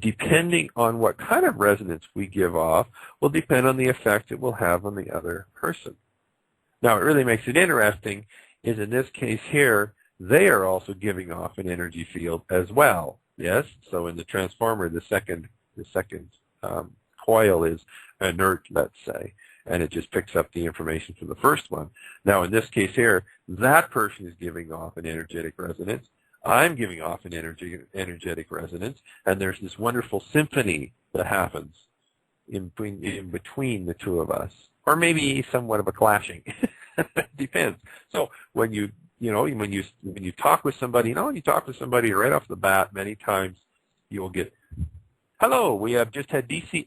depending on what kind of resonance we give off, will depend on the effect it will have on the other person. Now, what really makes it interesting is in this case here, they are also giving off an energy field as well. Yes, so in the transformer, the second coil is inert, let's say, and it just picks up the information from the first one. Now, in this case here, that person is giving off an energetic resonance. I'm giving off an energetic resonance, and there's this wonderful symphony that happens in between the two of us, or maybe somewhat of a clashing. Depends. So when you talk with somebody, when you talk with somebody right off the bat, many times you will get, hello, we have just had DC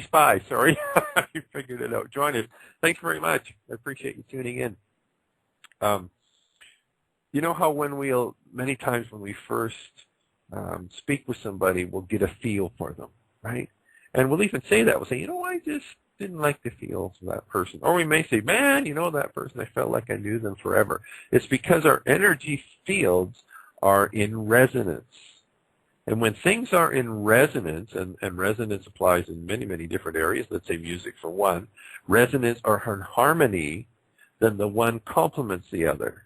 Spy, sorry. You figured it out. Join us. Thanks very much. I appreciate you tuning in. You know how many times when we first speak with somebody, we'll get a feel for them, right? And we'll even say that. We'll say, I just didn't like the feel of that person. Or we may say, man, that person, I felt like I knew them forever. It's because our energy fields are in resonance. And when things are in resonance, and resonance applies in many, many different areas, let's say music for one, resonance or harmony, then the one complements the other.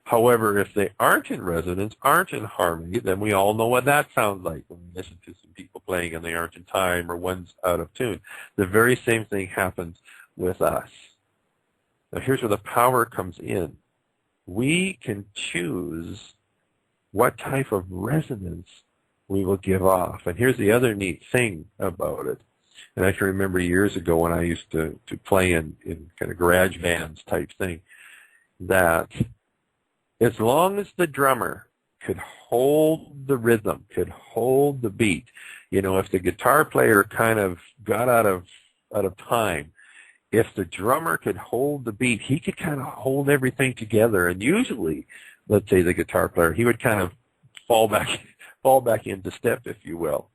However, if they aren't in resonance, aren't in harmony, then we all know what that sounds like when we listen to some people playing and they aren't in time or one's out of tune. The very same thing happens with us. Now here's where the power comes in. We can choose what type of resonance we will give off. And here's the other neat thing about it. And I can remember years ago when I used to play in kind of garage bands type thing, that as long as the drummer could hold the rhythm, could hold the beat, if the guitar player kind of got out of time, if the drummer could hold the beat, he could kind of hold everything together. And usually, let's say the guitar player, he would kind of fall back into step, if you will.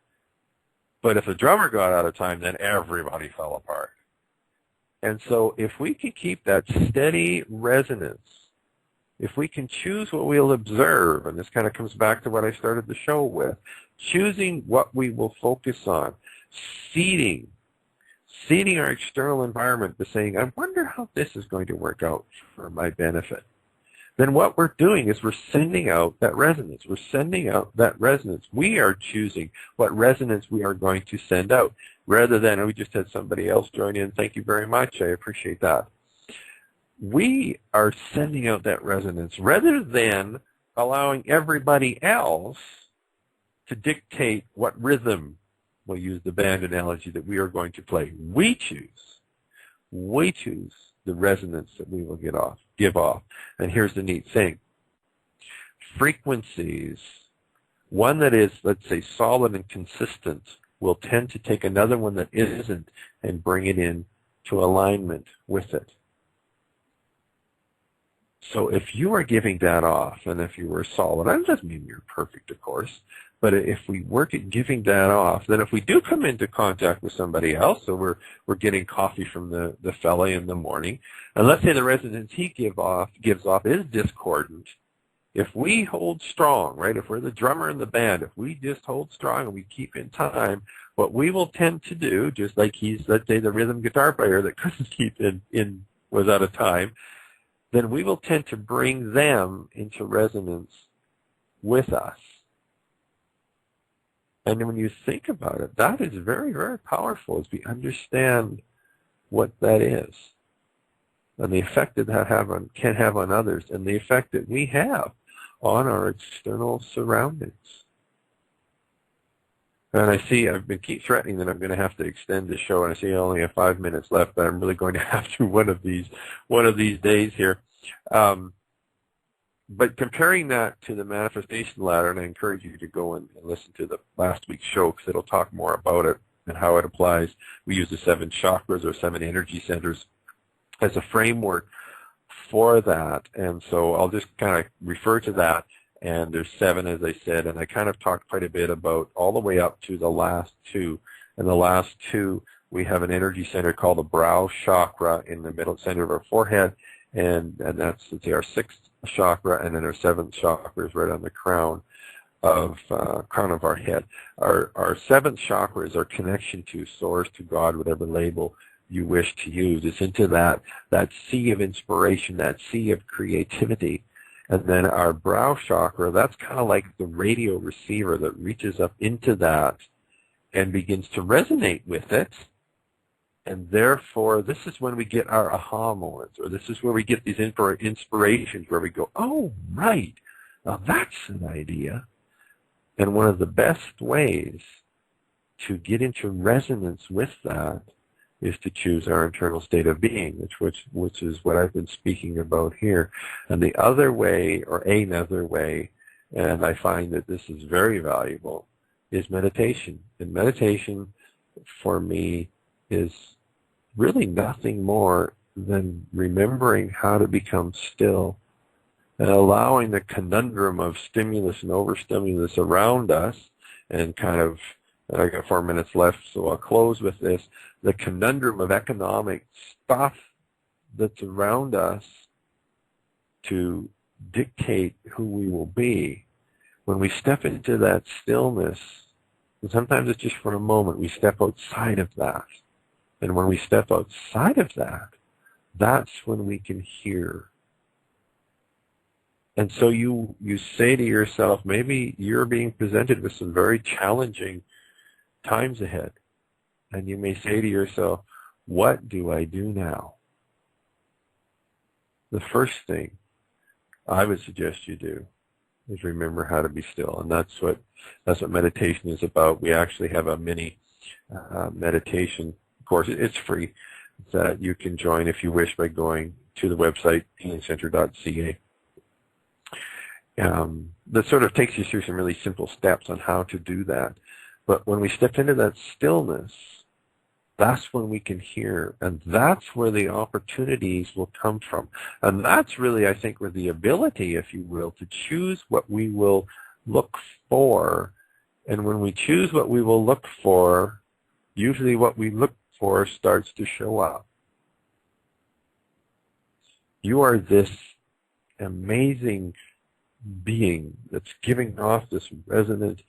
But if the drummer got out of time, then everybody fell apart. And so if we can keep that steady resonance, if we can choose what we'll observe, and this kind of comes back to what I started the show with, choosing what we will focus on, seeding our external environment by saying, I wonder how this is going to work out for my benefit. Then what we're doing is we're sending out that resonance. We're sending out that resonance. We are choosing what resonance we are going to send out, rather than, we just had somebody else join in. Thank you very much. I appreciate that. We are sending out that resonance rather than allowing everybody else to dictate what rhythm, we'll use the band analogy, that we are going to play. We choose the resonance that we will give off. And here's the neat thing. Frequencies, one that is, let's say, solid and consistent, will tend to take another one that isn't and bring it in to alignment with it. So if you are giving that off, and if you were solid, that doesn't mean you're perfect, of course, but if we work at giving that off, then if we do come into contact with somebody else, so we're getting coffee from the fella in the morning, and let's say the resonance he gives off is discordant, if we hold strong, right, if we're the drummer in the band, if we just hold strong and we keep in time, what we will tend to do, just like he's, let's say, the rhythm guitar player that couldn't keep was out of time, then we will tend to bring them into resonance with us. And when you think about it, that is very, very powerful as we understand what that is and the effect that can have on others, and the effect that we have on our external surroundings. And I see I've been keep threatening that I'm going to have to extend the show, and I see I only have 5 minutes left, but I'm really going to have to one of these days here. But comparing that to the manifestation ladder, and I encourage you to go and listen to the last week's show because it'll talk more about it and how it applies. We use the 7 chakras or 7 energy centers as a framework for that, and so I'll just kind of refer to that. And there's 7, as I said, and I kind of talked quite a bit about all the way up to the last 2. And the last 2, we have an energy center called the brow chakra in the middle center of our forehead, and that's, let's say, our 6th chakra, and then our 7th chakra is right on the crown. crown of our head. Our seventh chakra is our connection to Source, to God, whatever label you wish to use. It's into that sea of inspiration, that sea of creativity. And then our brow chakra, that's kind of like the radio receiver that reaches up into that and begins to resonate with it. And therefore, this is when we get our aha moments, or this is where we get these inspirations where we go, oh, right, now that's an idea. And one of the best ways to get into resonance with that is to choose our internal state of being, which is what I've been speaking about here. And the other way, or another way, and I find that this is very valuable, is meditation. And meditation, for me, is really nothing more than remembering how to become still and allowing the conundrum of stimulus and overstimulus around us, and kind of, I got 4 minutes left, so I'll close with this, the conundrum of economic stuff that's around us to dictate who we will be. When we step into that stillness, and sometimes it's just for a moment, we step outside of that. And when we step outside of that, that's when we can hear. And so you say to yourself, maybe you're being presented with some very challenging times ahead. And you may say to yourself, what do I do now? The first thing I would suggest you do is remember how to be still. And that's what meditation is about. We actually have a mini meditation course. It's free, that you can join if you wish by going to the website, healingcenter.ca. That sort of takes you through some really simple steps on how to do that. But when we step into that stillness, that's when we can hear, and that's where the opportunities will come from. And that's really, I think, where the ability, if you will, to choose what we will look for. And when we choose what we will look for, usually what we look for starts to show up. You are this amazing being that's giving off this resonant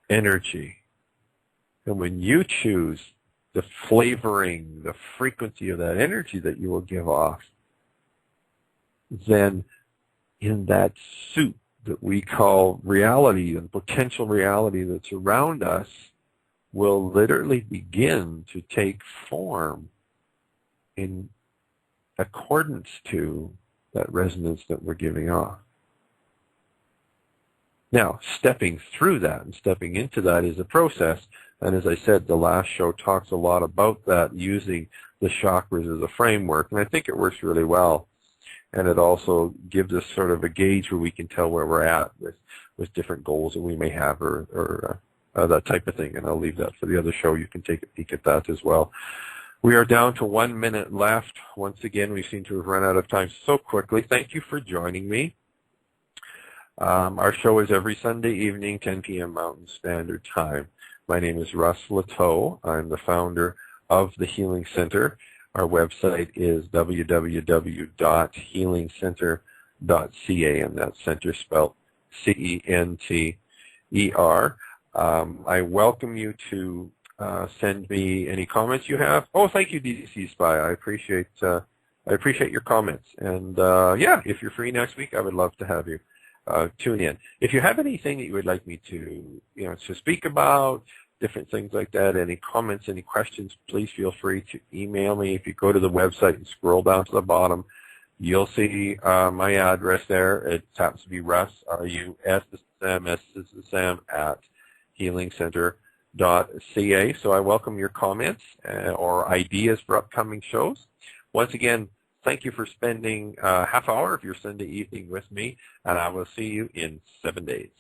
energy. And when you choose the flavoring, the frequency of that energy that you will give off, then in that soup that we call reality and potential reality that's around us will literally begin to take form in accordance to that resonance that we're giving off. Now, stepping through that and stepping into that is a process. And as I said, the last show talks a lot about that, using the chakras as a framework. And I think it works really well. And it also gives us sort of a gauge where we can tell where we're at with different goals that we may have, or that type of thing. And I'll leave that for the other show. You can take a peek at that as well. We are down to 1 minute left. Once again, we seem to have run out of time so quickly. Thank you for joining me. Our show is every Sunday evening, 10 p.m. Mountain Standard Time. My name is Russ Lateau. I'm the founder of the Healing Center. Our website is www.healingcenter.ca, and that's center spelled C-E-N-T-E-R. I welcome you to send me any comments you have. Oh, thank you, DDC Spy. I appreciate your comments. And yeah, if you're free next week, I would love to have you tune in. If you have anything that you would like me to, to speak about, different things like that, any comments, any questions, please feel free to email me. If you go to the website and scroll down to the bottom, you'll see my address there. It happens to be Russ, R-U-S-S-M-S-S-M at healingcenter.ca. So I welcome your comments or ideas for upcoming shows. Once again, thank you for spending a half hour of your Sunday evening with me, and I will see you in 7 days.